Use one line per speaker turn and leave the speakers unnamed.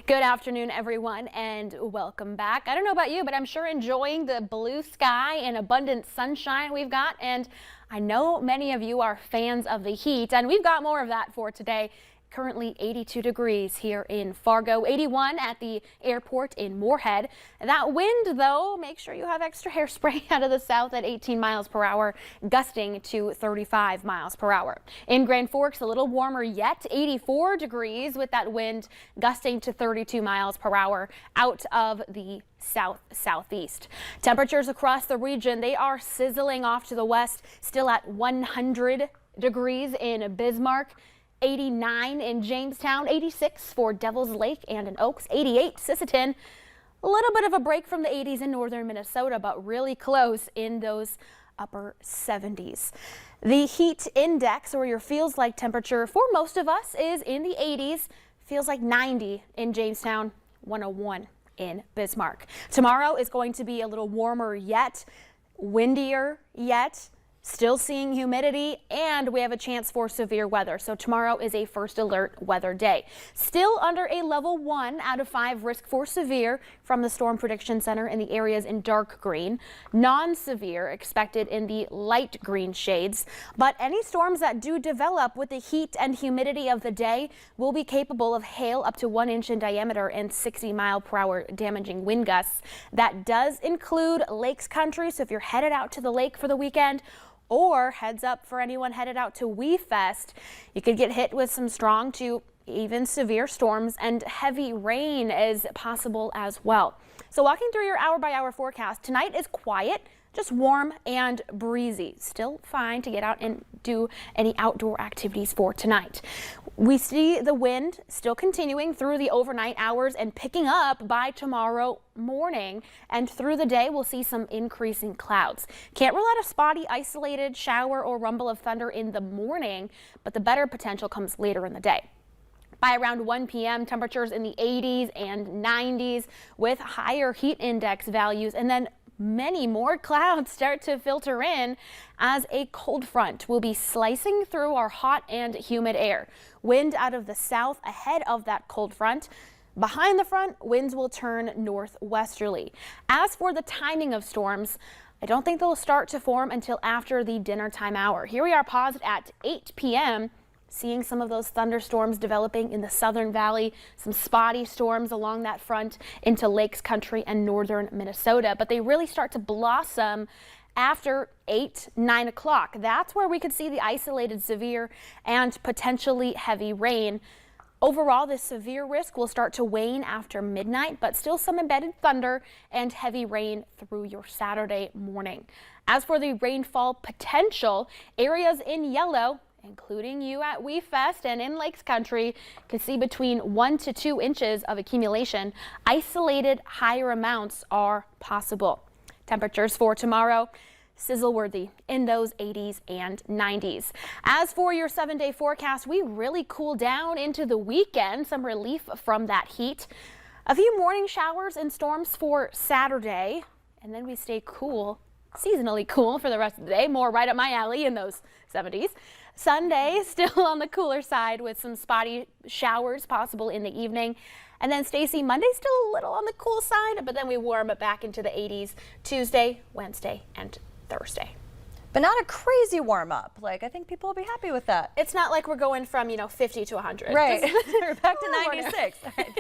Good afternoon, everyone, and welcome back. I don't know about you, but I'm sure enjoying the blue sky and abundant sunshine we've got. And I know many of you are fans of the heat, and we've got more of that for today. Currently 82 degrees here in Fargo, 81 at the airport in Moorhead. That wind, though, make sure you have extra hairspray out of the south at 18 miles per hour, gusting to 35 miles per hour. In Grand Forks, a little warmer yet, 84 degrees with that wind gusting to 32 miles per hour out of the southeast. Temperatures across the region, they are sizzling off to the west, still at 100 degrees in Bismarck. 89 in Jamestown, 86 for Devil's Lake and in Oaks, 88 Sisseton. A little bit of a break from the 80s in northern Minnesota, but really close in those upper 70s. The heat index, or your feels like temperature for most of us, is in the 80s. Feels like 90 in Jamestown, 101 in Bismarck. Tomorrow is going to be a little warmer yet, windier yet. Still seeing humidity, and we have a chance for severe weather. So tomorrow is a first alert weather day. Still under a level 1 out of 5 risk for severe from the Storm Prediction Center in the areas in dark green. Non-severe expected in the light green shades. But any storms that do develop with the heat and humidity of the day will be capable of hail up to 1 inch in diameter and 60-mile-per-hour damaging wind gusts. That does include Lakes Country. So if you're headed out to the lake for the weekend, or heads up for anyone headed out to We Fest, you could get hit with some strong to even severe storms, and heavy rain is possible as well. So walking through your hour-by-hour forecast, tonight is quiet, just warm and breezy. Still fine to get out and do any outdoor activities for tonight. We see the wind still continuing through the overnight hours and picking up by tomorrow morning, and through the day we'll see some increasing clouds. Can't rule out a spotty isolated shower or rumble of thunder in the morning, but the better potential comes later in the day. By around 1 p.m., temperatures in the 80s and 90s with higher heat index values, and then many more clouds start to filter in as a cold front will be slicing through our hot and humid air. Wind out of the south ahead of that cold front. Behind the front, winds will turn northwesterly. As for the timing of storms, I don't think they'll start to form until after the dinner time hour. Here we are paused at 8 p.m. Seeing some of those thunderstorms developing in the southern valley, some spotty storms along that front into Lakes Country and northern Minnesota, but they really start to blossom after 8, 9 o'clock. That's where we could see the isolated severe and potentially heavy rain. Overall, this severe risk will start to wane after midnight, but still some embedded thunder and heavy rain through your Saturday morning. As for the rainfall potential, areas in yellow, including you at We Fest and in Lakes Country, can see between 1 to 2 inches of accumulation. Isolated higher amounts are possible. Temperatures for tomorrow, sizzle-worthy in those 80s and 90s. As for your 7-day forecast, we really cool down into the weekend. Some relief from that heat. A few morning showers and storms for Saturday, and then we stay cool, seasonally cool for the rest of the day. More right up my alley in those 70s. Sunday, still on the cooler side with some spotty showers possible in the evening. And then Stacy, Monday still a little on the cool side, but then we warm it back into the 80s Tuesday, Wednesday, and Thursday.
But not a crazy warm up. Like, I think people will be happy with that.
It's not like we're going from, 50 to 100.
Right. We're back to 96. All right,